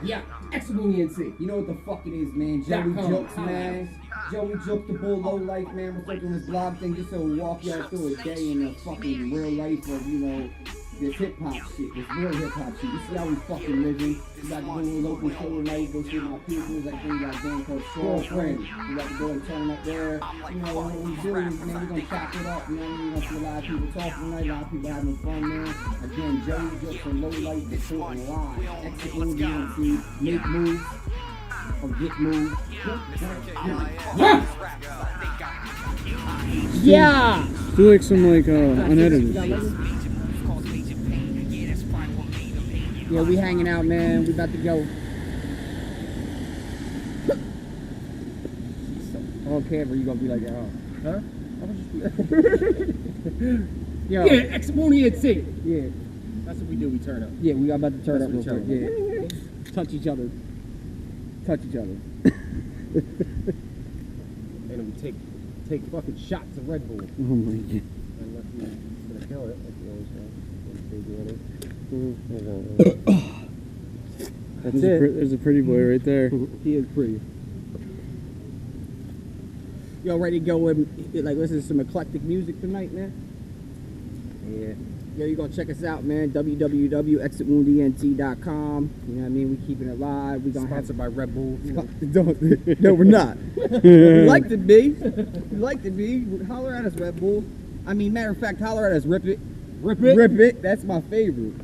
Yeah, XWNC. You know what the fuck it is, man. Joey Jokes, man. Joey Jokes, the bull low life, man. We're taking this blog thing just to walk y'all through a day in the fucking real life of, you know, this hip hop shit, this real hip hop shit. You see how we fucking living. We got to go to a local show tonight, go see my people. Like, we got a game called Squirrel Friend. We got to go and turn up there. You know, what we do is, man, we're going to chop it up. You know what I mean? We're going to see a lot of people talking tonight, a lot of people having fun, man. Again, Joey Jokes from Low Life, the short and live. Exit DNC, make moves or get moved. Yeah! Do like some unedited. Yeah, we hanging out, man. We about to go. On camera, you gonna be like, oh, huh? Yeah, XWNC. Yeah. That's what we do, we turn up. Yeah, we about to turn up real quick. Yeah. Touch each other. Touch each other. And we take fucking shots of Red Bull. Oh my god. Unless we're gonna kill it, like we always That's it. There's a pretty boy right there. He is pretty. Y'all ready to go and like listen to some eclectic music tonight, man? Yeah. Yo, you gonna check us out, man. www.exitwounddnt.com. You know what I mean? We keeping it live. We gonna sponsored by Red Bull. No, we're not. We like to be. We like to be. Holler at us, Red Bull. I mean, matter of fact, holler at us, Rip It. Rip It? Rip It. That's my favorite.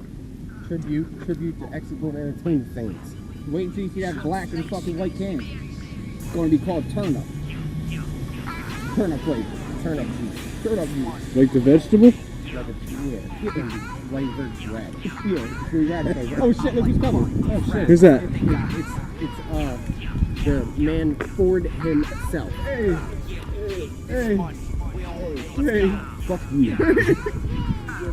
Tribute to Exit Boom Entertainment fans. Wait until you see that black and fucking white can. It's gonna be called Turn Up. Turn Up flavor. Turn Up juice. Turn Up juice. Like the vegetable? Flavored red. Yeah, free radical. Oh shit, look who's coming. Oh shit. Who's that? It's the man Ford himself. Hey. Fuck you.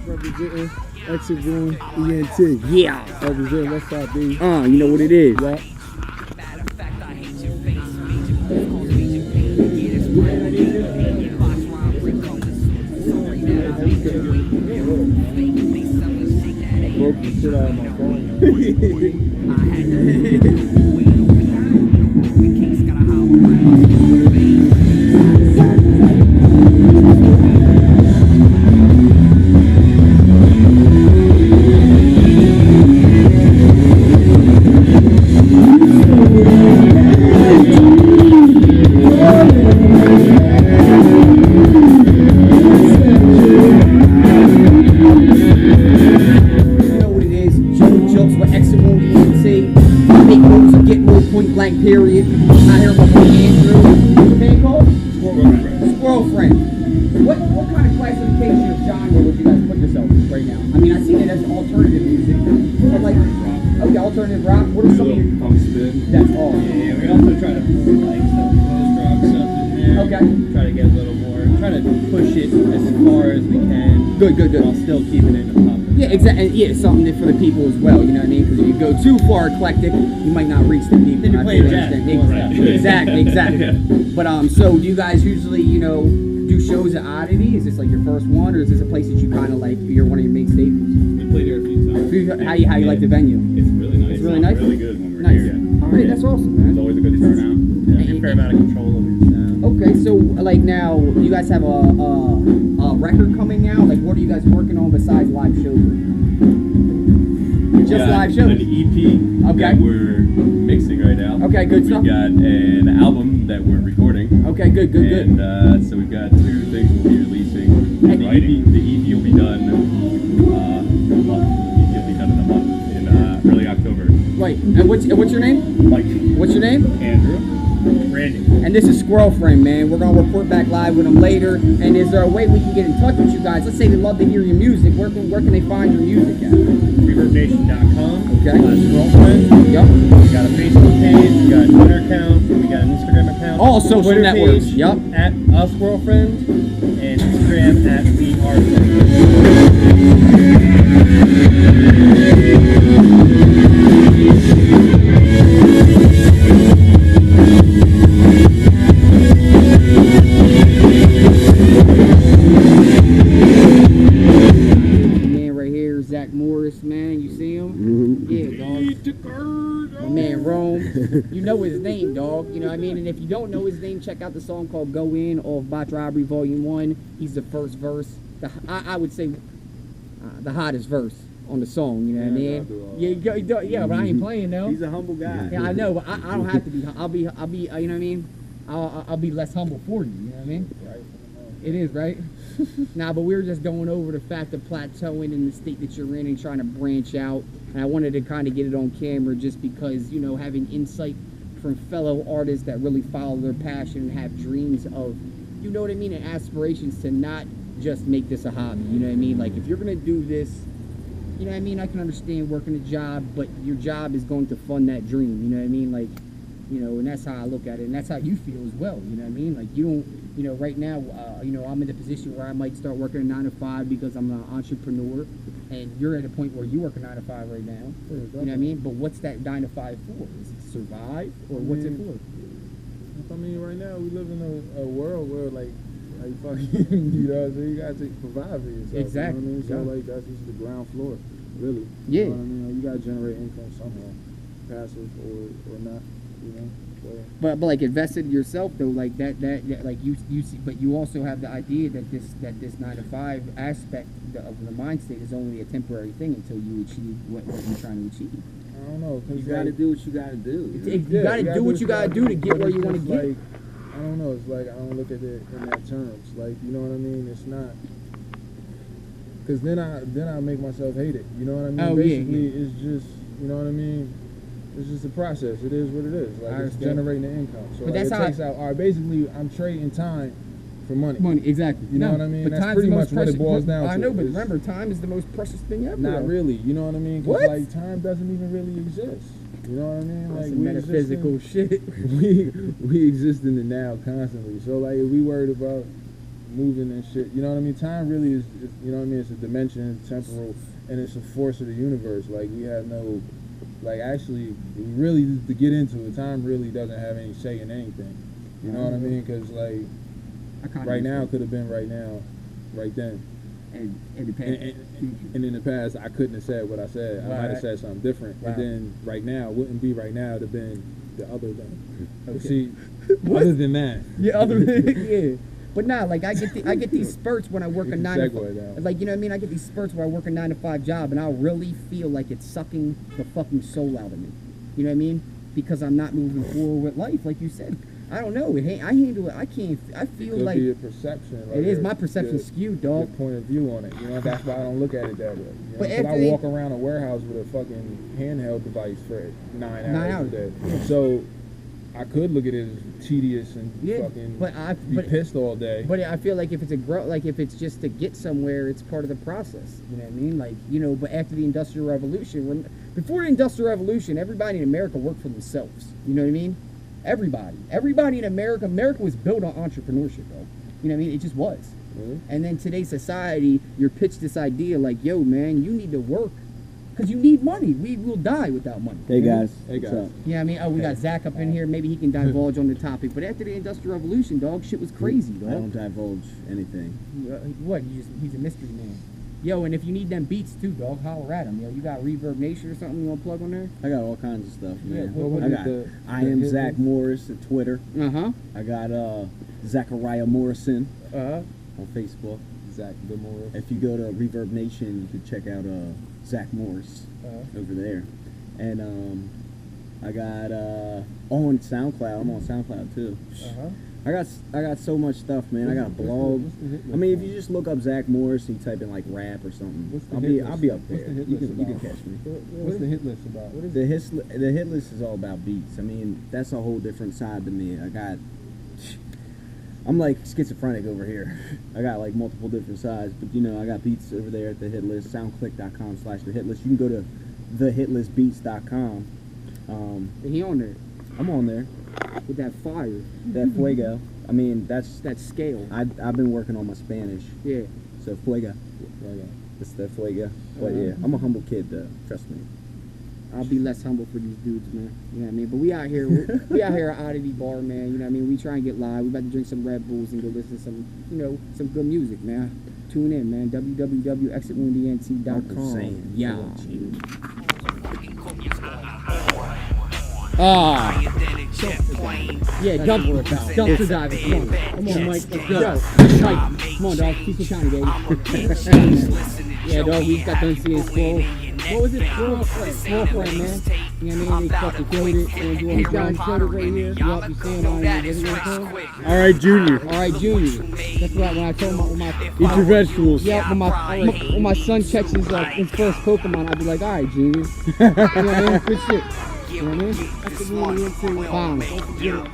Representing Exit Room ENT. Yeah. Representing Westside B. You know what it is. Yeah. Broke the shit out of my phone. Period. I hear my boy Andrew. What's the band called? Squirrel Friend. What kind of classification of genre would you guys put yourself in right now? I mean, I see it as alternative music, but like, okay, alternative rock. What are some of your punk spin? That's all. Yeah, we also try to put like some post-rock stuff in there. Okay. Try to get a little more. Try to push it as far as we can. Good. While still keeping it in the pop. Yeah, exactly. Yeah, it's something for the people as well. You know what I mean? Because if you go too far eclectic, you might not reach the people. Then you're playing jazz. Exactly. But so do you guys usually, do shows at Oddity? Is this like your first one, or is this a place that you kind of like? You're one of your main staples. We played here a few times. How you like the venue? It's really nice. It's really nice. Really good when we're nice. here. All right, that's awesome, man. It's always a good turnout. Yeah, a fair amount of control over your sound. Okay, so like now, you guys have a record coming out. Like, what are you guys working on besides live shows? Just live shows. An EP that we're mixing right now. Okay, good stuff. We've got an album that we're recording. Okay, good. And so we've got 2 things we'll be releasing. The EP will be done in a month. The EP will be done in a month in early October. Right. And what's your name? Mike. What's your name? Andrew. Randy. And this is Squirrel Friend, man. We're gonna report back live with them later. And is there a way we can get in touch with you guys? Let's say they love to hear your music. Where can they find your music at? ReverbNation.com. Okay. Squirrel Friend. Yep. We got a Facebook page. We got a Twitter account. We got an Instagram account. All social Twitter networks. Page Yep. At Squirrel Friend. And Instagram at WeAreFriend. Morris, man. You see him? Yeah, dog. My man Rome. You know his name, dog. You know what I mean? And if you don't know his name, check out the song called Go In off Botch Robbery Volume 1. He's the first verse. I would say the hottest verse on the song, you know what I mean? Yeah, but I ain't playing though. He's a humble guy. Yeah, I know, but I don't have to be. I'll be. You know what I mean? I'll be less humble for you. You know what I mean? Right. It is, right? Nah, but we were just going over the fact of plateauing in the state that you're in and trying to branch out. And I wanted to kind of get it on camera just because, you know, having insight from fellow artists that really follow their passion and have dreams of, you know what I mean, and aspirations to not just make this a hobby. You know what I mean? Like, if you're going to do this, you know what I mean? I can understand working a job, but your job is going to fund that dream. You know what I mean? Like, you know, and that's how I look at it, and that's how you feel as well. You know what I mean? Like, you don't, you know, right now, you know, I'm in the position where I might start working a 9 to 5 because I'm an entrepreneur, and you're at a point where you work a 9 to 5 right now. You know what I mean? But what's that 9 to 5 for? Is it to survive, or what's it for? I mean, right now we live in a world where like fucking, you know what I'm saying? You gotta provide for yourself. Exactly. You know what I mean? So like that's just the ground floor, really. Yeah. You know what I mean? Like, you gotta generate income somehow, passive or not. You know. So, But like invested in yourself though, like that like you see, but you also have the idea that this 9 to 5 aspect of the mind state is only a temporary thing until you achieve what you're trying to achieve. I don't know. You gotta do what you gotta do. You gotta do what you gotta do to get where you want to get. Like, I don't know. It's like I don't look at it in that terms. Like, you know what I mean? It's not. Because then I make myself hate it. You know what I mean? Oh, Basically, yeah. it's just, you know what I mean? It's just a process. It is what it is. Like, it's generating the income. So But like, that's it how takes out. All right, basically, I'm trading time for money. Money, exactly. You know what I mean? But That's time's pretty the much most what it precious. boils down I to. know, but It's remember, time is the most precious thing ever. Not really. You know what I mean? 'Cause, What? like, time doesn't even really exist. You know what I mean? That's Like, some we metaphysical shit. we exist in the now constantly. So like, if we worried about moving and shit, you know what I mean? Time really is, you know what I mean? It's a dimension, temporal, and it's a force of the universe. Like, we have no, like, actually, really, to get into it, time really doesn't have any say in anything. You know what I mean? Because like, right now could have been right now, right then. And in the past. And in the past, I couldn't have said what I said. I might have said something different. Right. And then right now, wouldn't be right now. It'd have been the other thing. Okay. See, other than that. Yeah, other than yeah. But nah, like I get these spurts when I work a 9 to 5. Like, you know what I mean? I get these spurts where I work a 9 to 5 job, and I really feel like it's sucking the fucking soul out of me. You know what I mean? Because I'm not moving forward with life, like you said. I don't know. I handle it. I can't. I feel Could like be a perception. Like it is my perception skewed, dog. Your point of view on it. You know, that's why I don't look at it that way. You know? But 'Cause I walk around a warehouse with a fucking handheld device for 9 hours a day. So I could look at it as tedious and fucking be pissed all day. But I feel like if it's if it's just to get somewhere, it's part of the process. You know what I mean? Like, you know, but after the Industrial Revolution, before the Industrial Revolution, everybody in America worked for themselves. You know what I mean? Everybody in America was built on entrepreneurship, bro. You know what I mean? It just was. Really? And then today's society, you're pitched this idea like, yo, man, you need to work because you need money. We will die without money. Hey guys. Hey guys. You know what I mean? Oh, we got Zach up in here. Maybe he can divulge on the topic. But after the Industrial Revolution, dog, shit was crazy, dog. I don't divulge anything. What? He's a mystery man. Yo, and if you need them beats too, dog, holler at him. Yo, you got Reverb Nation or something you want to plug on there? I got all kinds of stuff, man. what I is got the I am Zach Morris at Twitter. Uh-huh. I got Zachariah Morrison Uh-huh. on Facebook. Zach the Morris. If you go to Reverb Nation, you can check out Zach Morris over there. And I got on SoundCloud. I'm on SoundCloud too. Uh-huh. I got so much stuff, man. I got a blog. I mean, if you just look up Zach Morris and you type in like rap or something, I'll be up there. You can catch me. What's the hit list about? What is The hit list is all about beats. I mean, that's a whole different side to me. I'm like schizophrenic over here. I got like multiple different sides, but you know, I got beats over there at the hit list. Soundclick.com/the hit list. You can go to thehitlistbeats.com. He on there I'm on there. with that fire, That fuego. I mean, that's that scale. I've been working on my Spanish. Yeah. So fuego. It's that fuego. But yeah, I'm a humble kid though. Trust me. I'll be less humble for these dudes, man. You know what I mean? But we out here, we out here at Oddity Bar, man. You know what I mean? We try and get live. We about to drink some Red Bulls and go listen to some, you know, some good music, man. Tune in, man. www.exitwoundent.com. Yeah. Ah. Yeah, dumpster diving. Come on, Mike. Let's go. Mike, come on, dog. Keep it shiny, baby. Yeah, dog. We just got done seeing Squirrel. What was it? Squirrel friend, man. You know what I mean? They fucking killed it. And doing his John Sugar right here. Yup, you saying all right, All right, Junior. All right, Junior. That's right. When I told my Eat your vegetables. yeah, when my son catches his first Pokemon, I'd be like, all right, Junior. You know what I mean? Good shit. You know what I mean? That's the one into bomb. Yeah.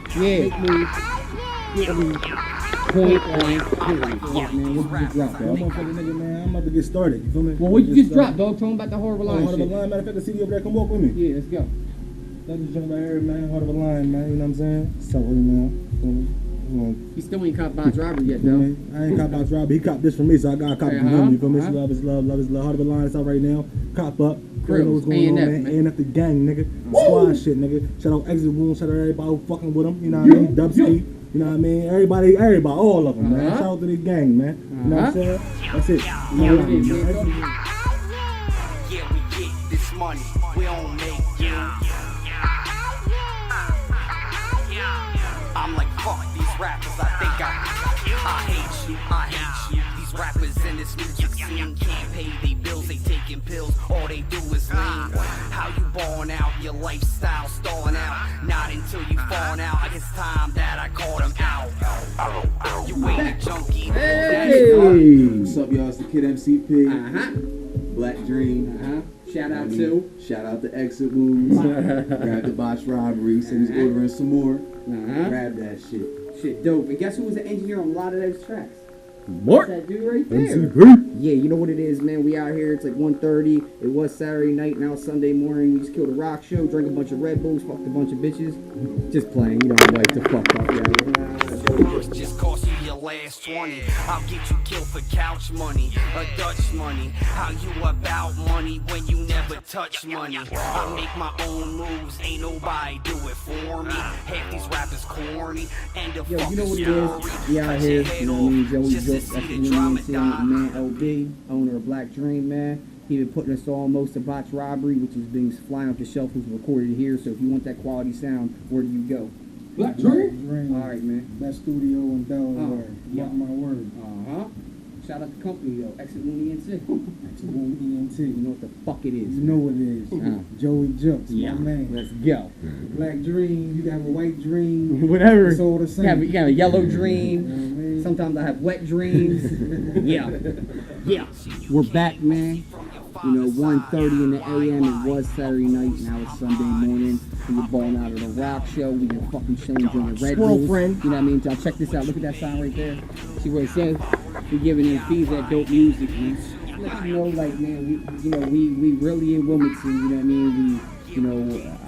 Point blank. Yeah, man. What you just dropped, dog? Motherfucker, nigga, man. I'm about to get started. You feel me? Well, what you just dropped, dog? Tell him about the Heart of a Lion Heart of a shit. Lion. Matter of fact, the CD over there. Come walk with me. Yeah, let's go. That's just jump right here, man. Heart of a Lion, man. You know what I'm saying? Sorry, man. He still ain't caught Bot's robbery yet, You know though. what I mean? I ain't cop Bot's robbery. He copped this from me, so I got a copy from him. You feel me? It's love is love, love is love. Heart of a Lion, it's out right now. Cop up. You know what's going on, man. A&F the gang, nigga. Squad shit, nigga. Shout out Exit Wound. Shout out everybody who fucking with him. You know what I mean? Dubski. You know what I mean? Everybody, all of them, man. Shout out to the gang, man. You know what I'm saying? That's it. You know what I mean, man. Yeah, we get this money. We don't make it. I'm like, fuck these rappers. I think I hate you. I hate you. These rappers in this music scene can't pay their bills. They taking pills. All they do is lean. How you balling out? Your lifestyle stalling out. Not until you falling out. I guess time that I called them out. You ain't a junkie. Hey! What's up, y'all? It's the Kid MCP. Black Dream. Shout out to. Shout out to Exit Wounds. Grab the botch robbery. Said he's ordering some more. Grab that shit. Shit, dope. And guess who was the engineer on a lot of those tracks? What? That dude right there. MCP. Yeah, you know what it is, man. We out here. It's like 1:30. It was Saturday night. Now it's Sunday morning. We just killed a rock show. Drank a bunch of Red Bulls. Fucked a bunch of bitches. Just playing. You know, I like to fuck up. Yeah. Just cost you your last 20. I'll get you killed for couch money, a Dutch money. How you about money when you never touch money? I make my own moves, ain't nobody do it for me. Half these rappers corny, and the Yo, you know what it fucking is? We out here. You know what I mean? Joey Just to Joke. see That's the the drama man. die. Man, LB, owner of Black Dream, man. He been putting us on most of Bot's Robbery, which is being flying off the shelf, was recorded here. So if you want that quality sound, where do you go? Black Dream. All right, man. Best studio in Delaware. Yeah. Mark my word. Shout out to the company, though. Exit Wound ENT. Exit Wound ENT. You know what the fuck it is. You know what it is. Joey Jokes, Yeah. my man. Let's go. Black Dream. You can have a white dream. Whatever. It's all the same. You got a yellow You know dream. what I mean? Sometimes I have wet dreams. Yeah. We're back, man. You know, 1:30 in the a.m. It was Saturday night. Now it's Sunday morning. We were balling out of the rock show. We been fucking chilling during the Red Bulls. friend. You know what I mean? Y'all check this out. Look at that sign right there. See what it says? We giving them fees that dope music, man. Let you know, like, man, we really in Wilmington. You know what I mean? You know,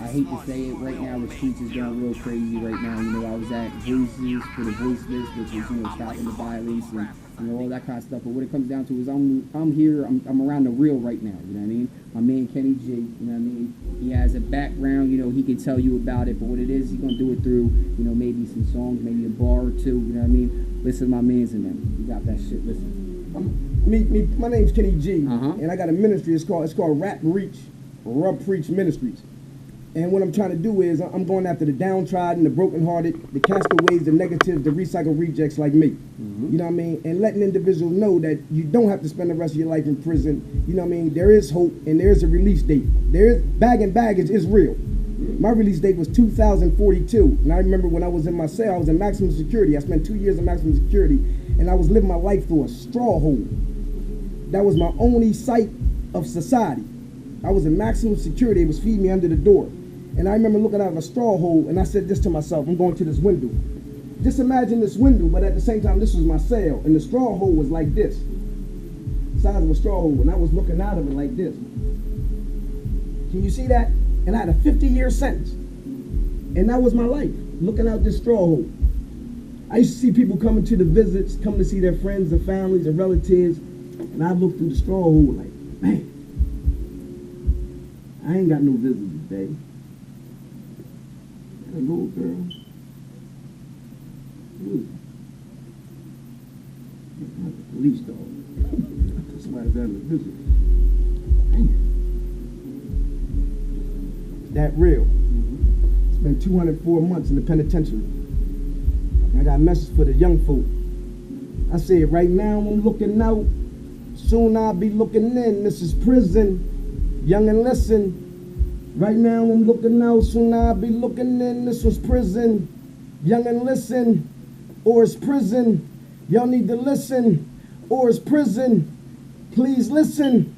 I hate to say it right now, the streets is going real crazy right now. You know, I was at Voices for the Voiceless, which is, stopping the violence and, all that kind of stuff. But what it comes down to is I'm here, I'm around the real right now, you know what I mean? My man Kenny G, you know what I mean? He has a background, he can tell you about it, but what it is, he's going to do it through, maybe some songs, maybe a bar or two, you know what I mean? Listen to my mans in them. You got that shit, listen. My name's Kenny G, Uh-huh. and I got a ministry. It's called Rap Preach Ministries. And what I'm trying to do is I'm going after the downtrodden, the brokenhearted, the castaways, the negatives, the recycled rejects like me. You know what I mean? And letting individuals know that you don't have to spend the rest of your life in prison. You know what I mean? There is hope and there is a release date. Bag and baggage is real. My release date was 2042. And I remember when I was in my cell, I was in maximum security. I spent 2 years in maximum security, and I was living my life through a straw hole. That was my only sight of society. I was in maximum security. It was feeding me under the door. And I remember looking out of a straw hole, and I said this to myself: I'm going to this window. Just imagine this window, but at the same time, this was my cell, and the straw hole was like this, size of a straw hole, and I was looking out of it like this. Can you see that? And I had a 50-year sentence, and that was my life, looking out this straw hole. I used to see people coming to the visits, coming to see their friends and families and relatives, and I looked through the straw hole like, man, I ain't got no visitors, babe. Got a little girl. Ooh. Like a police dog. Somebody's having a visit. That real. Spent 204 months in the penitentiary. I got a message for the young folk. I said, right now I'm looking out. Soon I'll be looking in. This is prison. Young and listen. Right now I'm looking out. Soon I'll be looking in. This was prison. Young and listen. Or it's prison. Y'all need to listen. Or it's prison. Please listen.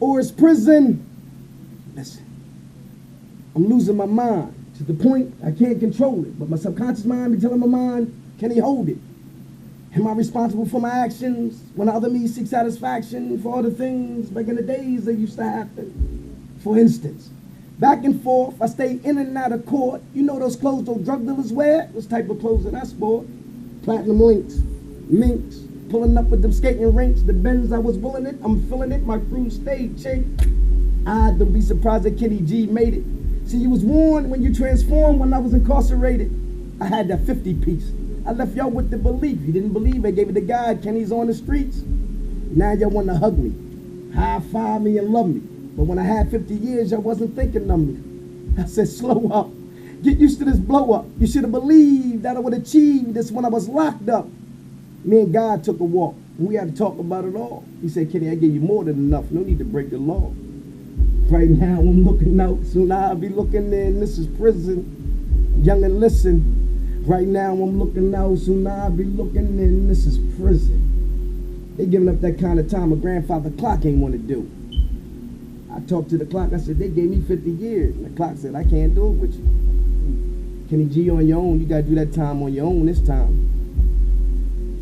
Or it's prison. Listen. I'm losing my mind to the point I can't control it. But my subconscious mind be telling my mind, can he hold it? Am I responsible for my actions when other me seek satisfaction for all the things back in the days that used to happen? For instance, back and forth, I stay in and out of court. You know those clothes those drug dealers wear? Those type of clothes that I sport. Platinum links, minks, pulling up with them skating rinks. The Benz I was willing it, I'm feeling it. My crew stayed chick. I'd don't be surprised that Kenny G made it. See, you was warned when you transformed when I was incarcerated. I had that 50 piece. I left y'all with the belief. You didn't believe, I gave it to God. Kenny's on the streets. Now y'all want to hug me, high five me and love me. But when I had 50 years, y'all wasn't thinking of me. I said, slow up. Get used to this blow up. You should have believed that I would achieve this when I was locked up. Me and God took a walk, and we had to talk about it all. He said, Kenny, I gave you more than enough. No need to break the law. Right now, I'm looking out. Soon I'll be looking in. This is prison. Young and listen. Right now, I'm looking out. Soon I'll be looking in. This is prison. They giving up that kind of time a grandfather clock ain't want to do. I talked to the clock. I said, they gave me 50 years. And the clock said, I can't do it with you. Kenny G, on your own. You got to do that time on your own this time.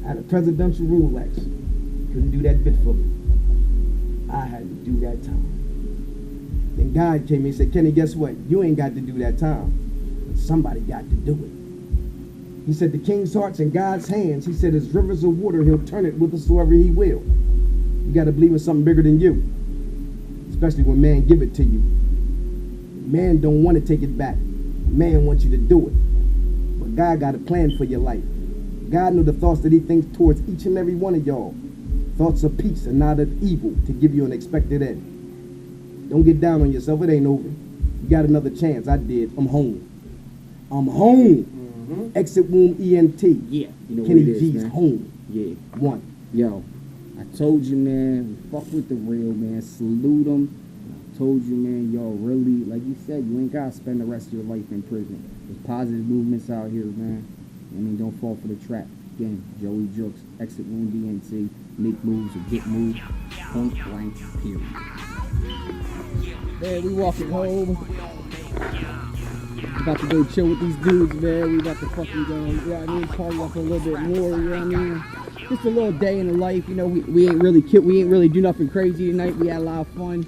I had a presidential Rolex. Couldn't do that bit for me. I had to do that time. Then God came and said, Kenny, guess what? You ain't got to do that time. But somebody got to do it. He said, the king's heart's in God's hands. He said, as rivers of water, he'll turn it whithersoever he will. You got to believe in something bigger than you. Especially when man give it to you. Man don't want to take it back. Man wants you to do it. But God got a plan for your life. God knew the thoughts that he thinks towards each and every one of y'all. Thoughts of peace and not of evil to give you an expected end. Don't get down on yourself. It ain't over. You got another chance. I did. I'm home. I'm home. Mm-hmm. Exit wound ENT. Yeah. You know Kenny what it is, G's man. home. Yeah. One. Yo, I told you, man, we fuck with the real, man. Salute them. I told you, man, y'all really, like you said, you ain't got to spend the rest of your life in prison. There's positive movements out here, man. I mean, don't fall for the trap. Again, Joey Jokes, Exit Wound DNT, make moves or get moved, point blank, period. Man, we walking home. About to go chill with these dudes, man. We about to fucking go, you know what I mean, party up a little bit more, you know what I mean? Just a little day in the life, you know, we ain't really do nothing crazy tonight. We had a lot of fun,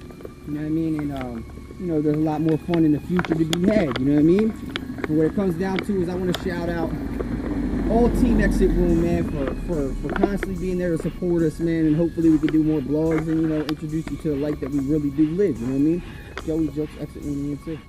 you know what I mean? And, you know, there's a lot more fun in the future to be had, you know what I mean? But what it comes down to is I want to shout out all Team Exit Wound, man, for constantly being there to support us, man, and hopefully we can do more blogs and, you know, introduce you to the life that we really do live, you know what I mean? Joey Jokes, Exit Wound, ENT.